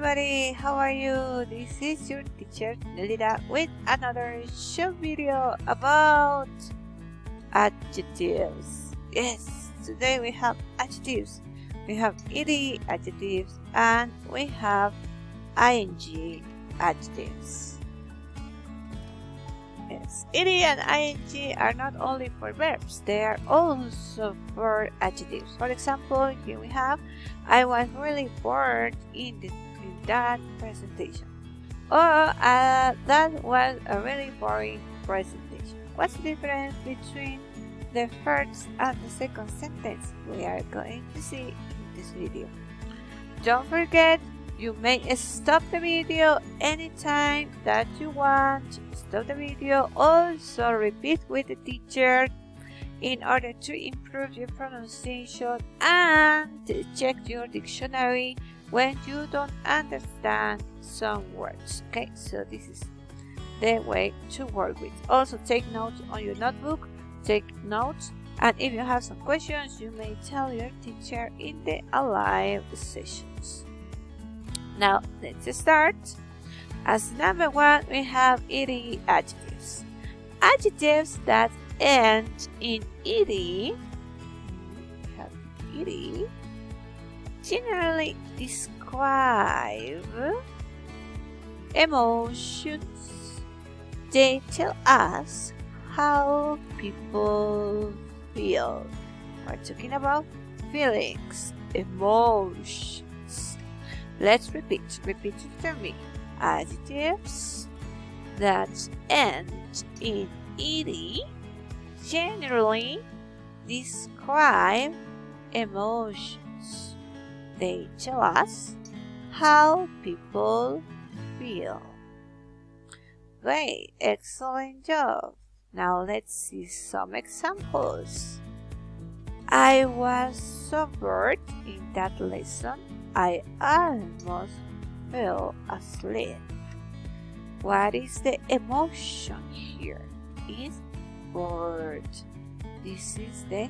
everybody, how are you? This is your teacher Nelida with another short video about adjectives. Yes, today we have adjectives. We have ed adjectives and we have ing adjectives. Yes, ed and ing are not only for verbs, they are also for adjectives. For example, here we have I was really bored in that presentation. Or that was a really boring presentation. What's the difference between the first and the second sentence? We are going to see in this video. Don't forget, you may stop the video anytime that you want. Stop the video. Also repeat with the teacher in order to improve your pronunciation and check your dictionary when you don't understand some words. Okay, so this is the way to work with. Also take notes on your notebook, take notes, and if you have some questions, you may tell your teacher in the live sessions. Now let's start. As number one, we have ed adjectives. Adjectives that end in ed, we have ed, generally describe emotions. They tell us how people feel. We're talking about feelings, emotions. Let's repeat after me. Adjectives that end in ed generally describe emotions. They tell us how people feel. Great, excellent job. Now let's see some examples. I was so bored in that lesson, I almost fell asleep. What is the emotion here? Is bored. This is the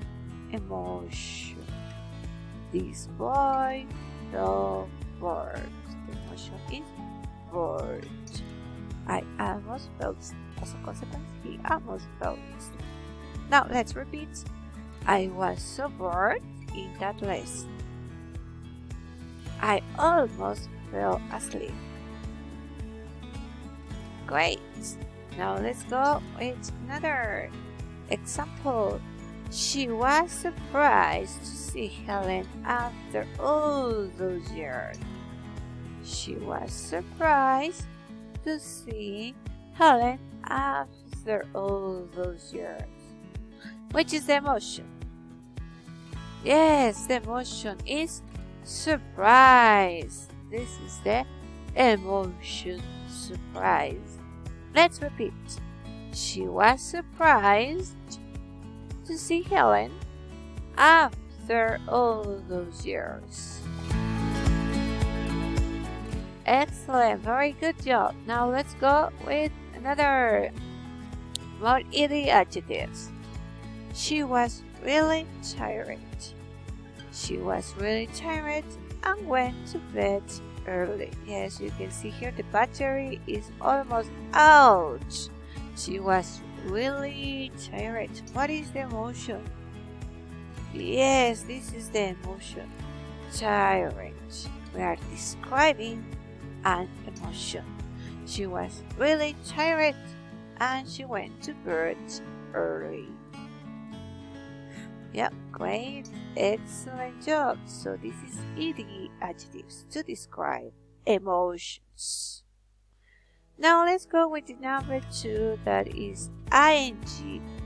emotion. This boy felt bored. The emotion is bored. I almost fell asleep. As a consequence, he almost fell asleep. Now let's repeat. I was so bored in that lesson. I almost fell asleep. Great. Now let's go with another example. She was surprised to see Helen after all those years. She was surprised to see Helen after all those years. Which is the emotion? Yes, the emotion is surprise. This is the emotion, surprise. Let's repeat. She was surprised to see Helen after all those years. Excellent, very good job. Now let's go with another more ed adjectives. She was really tired. She was really tired and went to bed early. Yes, you can see here the battery is almost out. She was really tired. What is the emotion? Yes, this is the emotion. Tired. We are describing an emotion. She was really tired and she went to bed early. Yep, great, excellent job. So this is ed adjectives to describe emotions. Now let's go with the number two, that is ing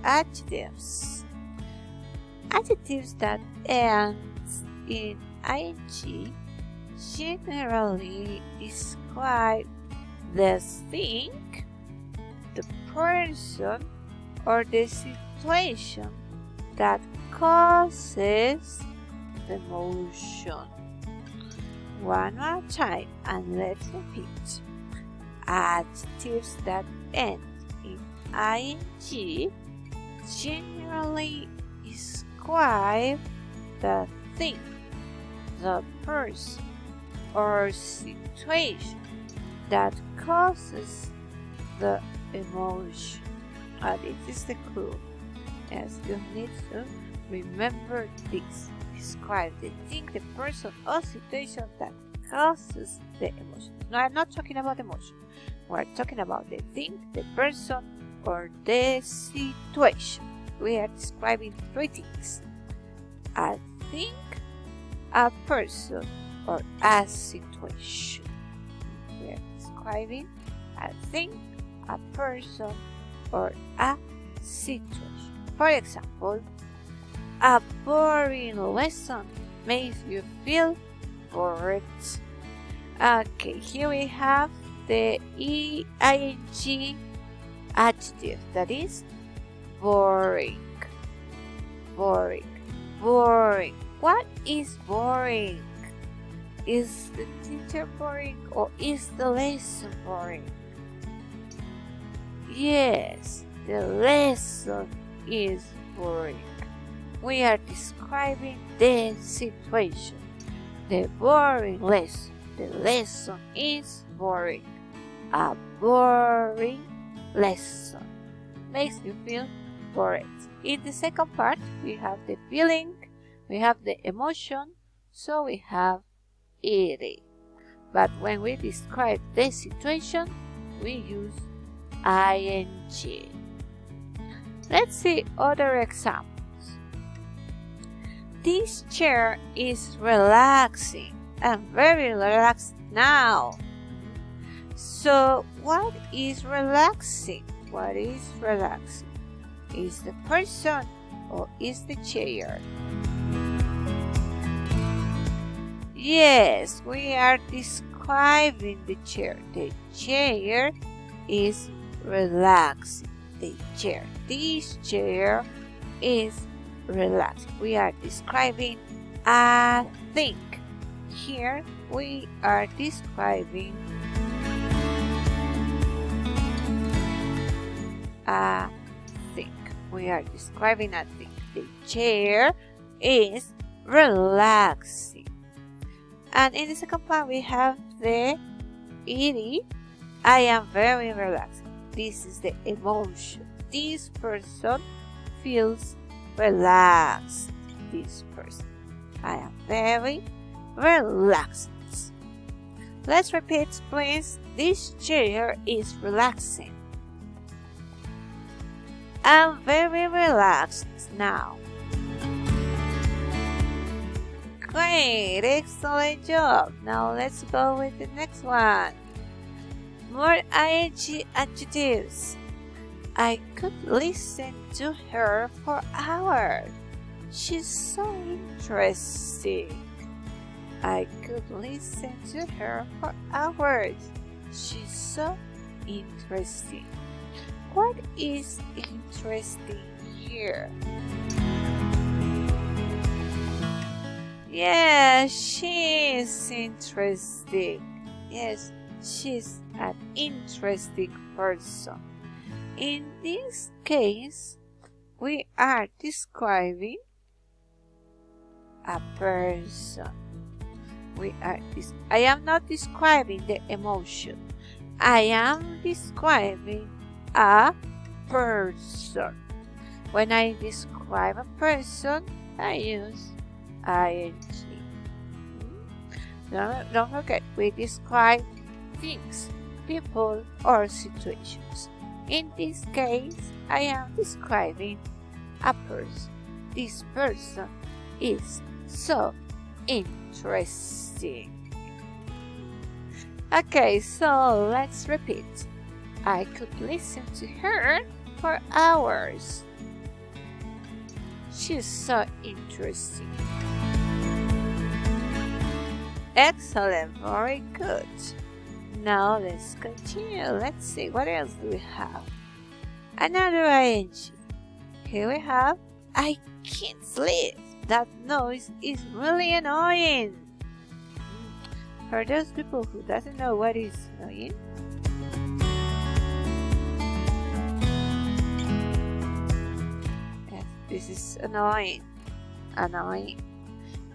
adjectives. Adjectives that end in ing generally describe the thing, the person, or the situation that causes the emotion. One more time and let's repeat. Adjectives that end in ing generally describe the thing, the person, or situation that causes the emotion. This is the clue. Yes, you need to remember this. Describe the thing, the person, or situation that causes the emotion. No, I'm not talking about emotion. We're talking about the thing, the person, or the situation. We are describing three things: a thing, a person, or a situation. We are describing a thing, a person, or a situation. For example, a boring lesson makes you feel bored. Okay, here we have the ing adjective, that is boring. Boring. Boring. What is boring? Is the teacher boring or is the lesson boring? Yes, the lesson is boring. We are describing the situation. The boring lesson. The lesson is boring. A boring lesson makes you feel bored. In the second part, we have the feeling, we have the emotion, so we have it. But when we describe the situation, we use ing. Let's see other examples. This chair is relaxing. I'm very relaxed now. So, what is relaxing? What is relaxing? Is the person or is the chair? Yes, we are describing the chair. The chair is relaxing. The chair. This chair is relaxing. We are describing a thing. Here we are describing a thing. We are describing a thing. The chair is relaxing. And in the second part we have the ed. I am very relaxed. This is the emotion. This person feels relaxed. This person. I am very relaxed. Let's repeat, please. This chair is relaxing. I'm very relaxed now. Great, excellent job. Now let's go with the next one. More ing adjectives. I could listen to her for hours. She's so interesting. I could listen to her for hours. She's so interesting. What is interesting here? Yes, she is interesting. Yes, she's an interesting person. In this case, we are describing a person. I am not describing the emotion. I am describing a person. When I describe a person, I use ing. Don't forget, we describe things, people, or situations. In this case, I am describing a person. This person is so interesting. Okay, so let's repeat. I could listen to her for hours. She's so interesting. Excellent, very good. Now let's continue. Let's see, what else do we have? Another ing. Here we have, I can't sleep. That noise is really annoying. For those people who doesn't know what is annoying, yes, this is annoying. Annoying.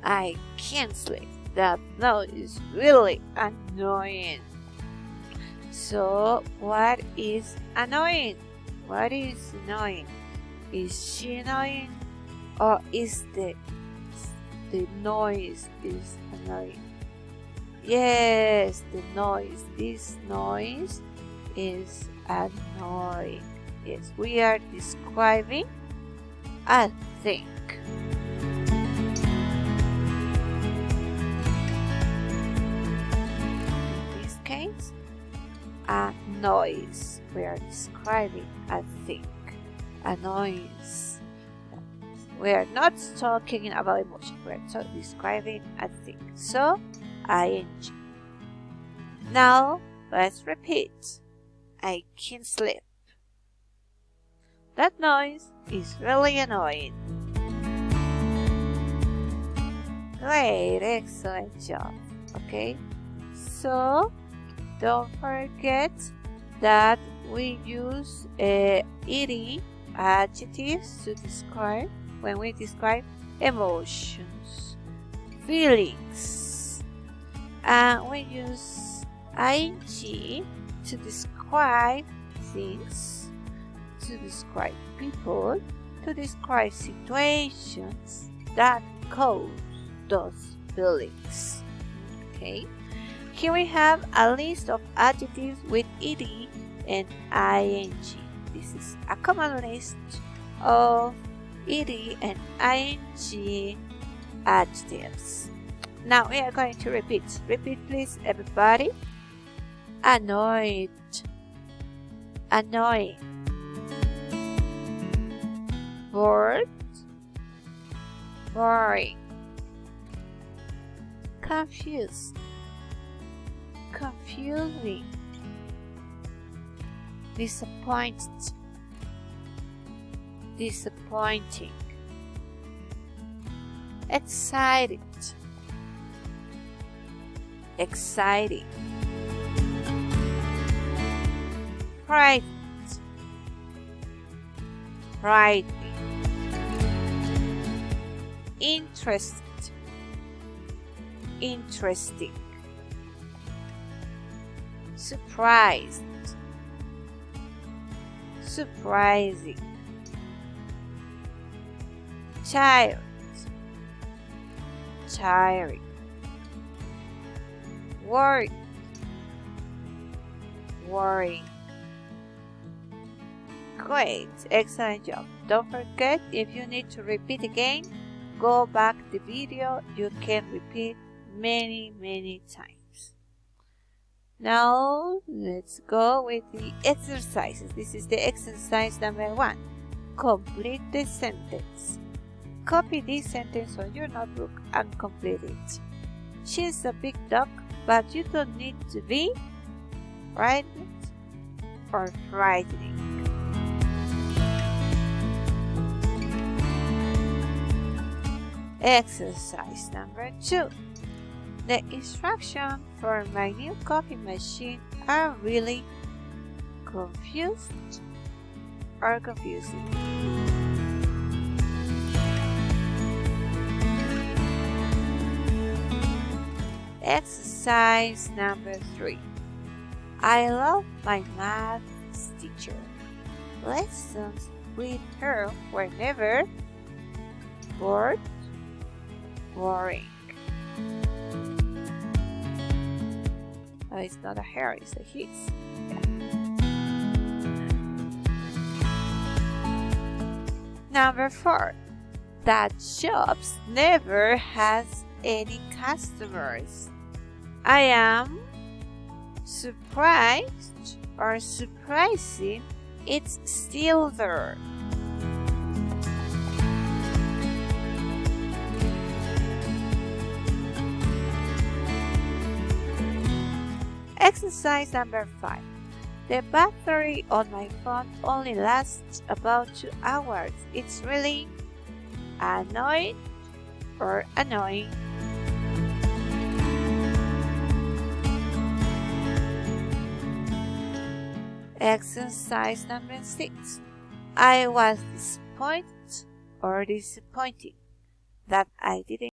I can't sleep. That noise is really annoying. So, what is annoying? What is annoying? Is she annoying? Or is the noise is annoying? Yes, the noise. This noise is annoying. Yes, we are describing a thing. In this case, a noise. We are describing a thing. A noise. We are not talking about emotion. We are describing a thing. So, ing. Now, let's repeat. I can't sleep. That noise is really annoying. Great, excellent job. Okay, so don't forget that we use ed adjectives to describe when we describe emotions, feelings, and we use ing to describe things, to describe people, to describe situations that cause those feelings. Okay, here we have a list of adjectives with ed and ing. This is a common list of ed and ing adjectives. Now we are going to repeat. Repeat, please, everybody. Annoyed, annoying. Bored, boring. Confused, confusing. Disappointed, disappointing. Excited, exciting. Frightened, frightening. Interested, interesting. Surprised, surprising. Tired, tiring. Worried, worrying. Great, excellent job. Don't forget, if you need to repeat again, go back the video. You can repeat many times. Now let's go with the exercises. This is the exercise number 1. Complete the sentence. Copy this sentence on your notebook and complete it. She's a big dog, but you don't need to be frightened or frightening. Exercise number 2. The instructions for my new coffee machine are really confused or confusing. Exercise number 3. I love my math teacher. Lessons with her were never bored, boring. Oh, it's not a hair, it's a his. Yeah. Number 4. That shop never has any customers. I am surprised or surprising it's still there. Exercise number 5. The battery on my phone only lasts about 2 hours. It's really annoying or annoying. Exercise number 6. I was disappointed or disappointing that I didn't